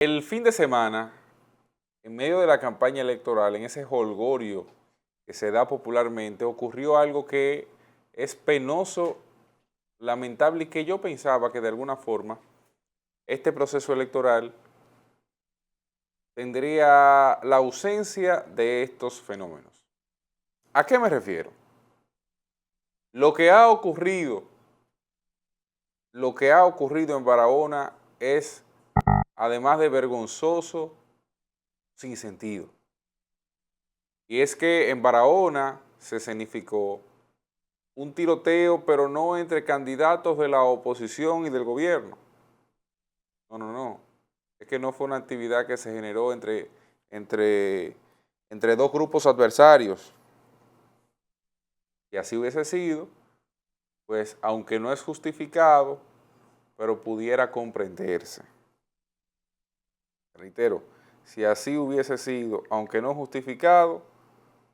El fin de semana, en medio de la campaña electoral, en ese jolgorio que se da popularmente, ocurrió algo que es penoso, lamentable y que yo pensaba que de alguna forma este proceso electoral tendría la ausencia de estos fenómenos. ¿A qué me refiero? Lo que ha ocurrido, lo que ha ocurrido en Barahona es, además de vergonzoso, sin sentido. Y es que en Barahona se escenificó un tiroteo, pero no entre candidatos de la oposición y del gobierno. No. Es que no fue una actividad que se generó entre dos grupos adversarios. Y así hubiese sido, pues aunque no es justificado, pero pudiera comprenderse. Reitero, si así hubiese sido, aunque no justificado,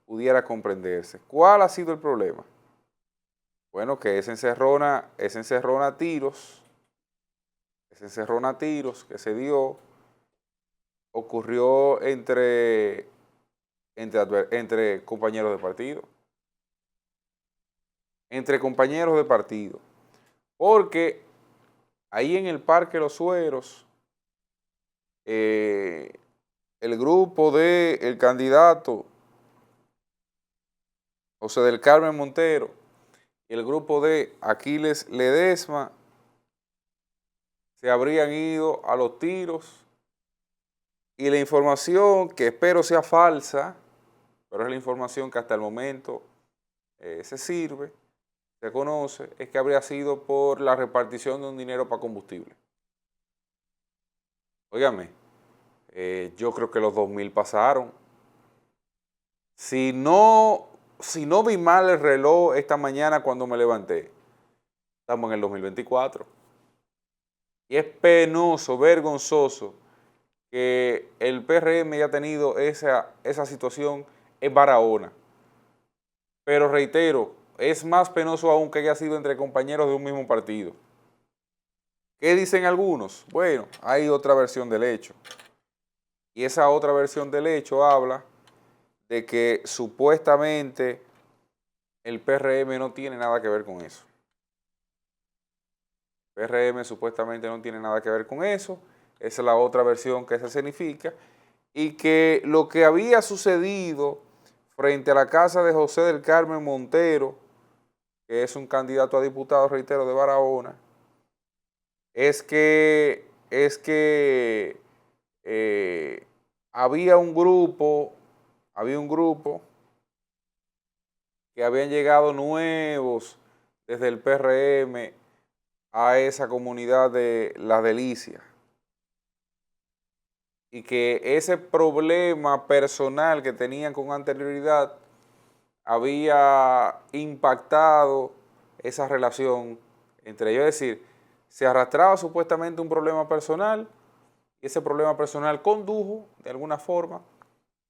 pudiera comprenderse. ¿Cuál ha sido el problema? Bueno, que esa encerrona a tiros, que se dio, ocurrió entre compañeros de partido. Entre compañeros de partido. Porque ahí en el Parque Los Sueros, el grupo del candidato José del Carmen Montero y el grupo de Aquiles Ledesma se habrían ido a los tiros, y la información, que espero sea falsa, pero es la información que hasta el momento se conoce, es que habría sido por la repartición de un dinero para combustible. Óigame, yo creo que los 2,000 pasaron. Si no vi mal el reloj esta mañana cuando me levanté, estamos en el 2024. Y es penoso, vergonzoso, que el PRM haya tenido esa situación en Barahona. Pero reitero, es más penoso aún que haya sido entre compañeros de un mismo partido. ¿Qué dicen algunos? Bueno, hay otra versión del hecho. Y esa otra versión del hecho habla de que supuestamente el PRM no tiene nada que ver con eso. El PRM supuestamente no tiene nada que ver con eso. Esa es la otra versión que se escenifica. Y que lo que había sucedido frente a la casa de José del Carmen Montero, que es un candidato a diputado, reitero, de Barahona, es que había un grupo que habían llegado nuevos desde el PRM a esa comunidad de Las Delicias, y que ese problema personal que tenían con anterioridad había impactado esa relación entre ellos. Es decir, se arrastraba supuestamente un problema personal, y ese problema personal condujo de alguna forma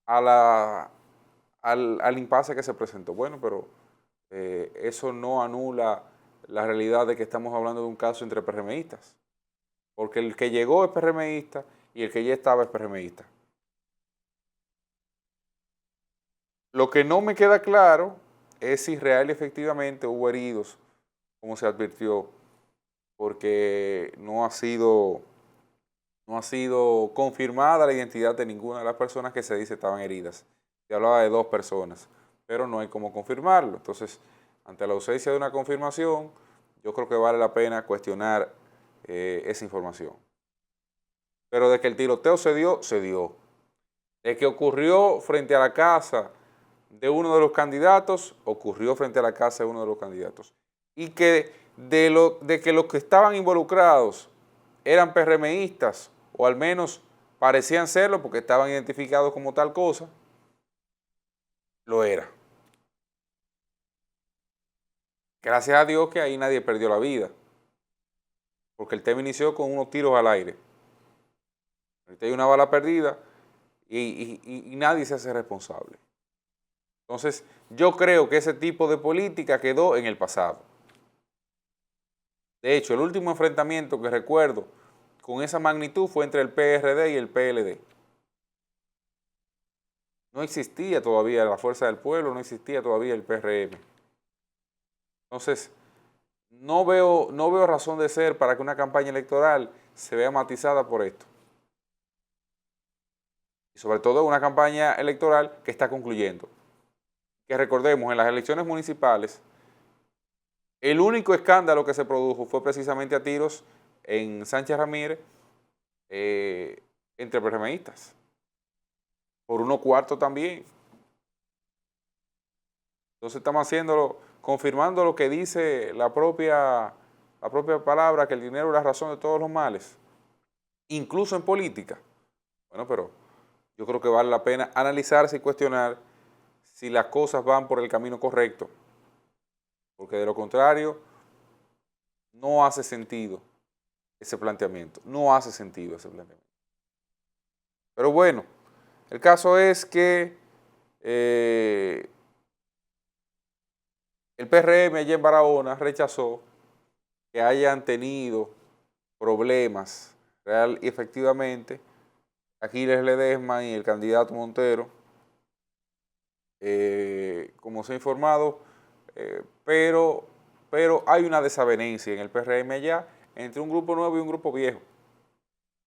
al impasse que se presentó. Bueno, pero eso no anula la realidad de que estamos hablando de un caso entre PRMistas, porque el que llegó es PRMista y el que ya estaba es PRMista. Lo que no me queda claro es si real y efectivamente hubo heridos, como se advirtió, porque no ha sido confirmada la identidad de ninguna de las personas que se dice estaban heridas. Se hablaba de 2 personas, pero no hay cómo confirmarlo. Entonces, ante la ausencia de una confirmación, yo creo que vale la pena cuestionar esa información. Pero de que el tiroteo se dio, se dio. De que ocurrió frente a la casa de uno de los candidatos, ocurrió frente a la casa de uno de los candidatos. Y que de que los que estaban involucrados eran PRMistas, o al menos parecían serlo porque estaban identificados como tal cosa, lo era. Gracias a Dios que ahí nadie perdió la vida, porque el tema inició con unos tiros al aire. Ahorita hay una bala perdida y nadie se hace responsable. Entonces, yo creo que ese tipo de política quedó en el pasado. De hecho, el último enfrentamiento que recuerdo con esa magnitud fue entre el PRD y el PLD. No existía todavía la Fuerza del Pueblo, no existía todavía el PRM. Entonces, no veo razón de ser para que una campaña electoral se vea matizada por esto. Y sobre todo una campaña electoral que está concluyendo. Que recordemos, en las elecciones municipales, el único escándalo que se produjo fue precisamente a tiros en Sánchez Ramírez entre PRMistas. Por 1/4 también. Entonces estamos haciéndolo, confirmando lo que dice la propia palabra, que el dinero es la razón de todos los males, incluso en política. Bueno, pero yo creo que vale la pena analizarse y cuestionar si las cosas van por el camino correcto, porque de lo contrario no hace sentido ese planteamiento, no hace sentido ese planteamiento. Pero bueno, el caso es que el PRM allá en Barahona rechazó que hayan tenido problemas real y efectivamente Aquiles Ledesma y el candidato Montero, como se ha informado, pero hay una desavenencia en el PRM allá entre un grupo nuevo y un grupo viejo.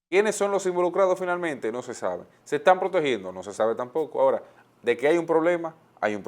¿Quiénes son los involucrados finalmente? No se sabe. ¿Se están protegiendo? No se sabe tampoco. Ahora, de que hay un problema, hay un problema.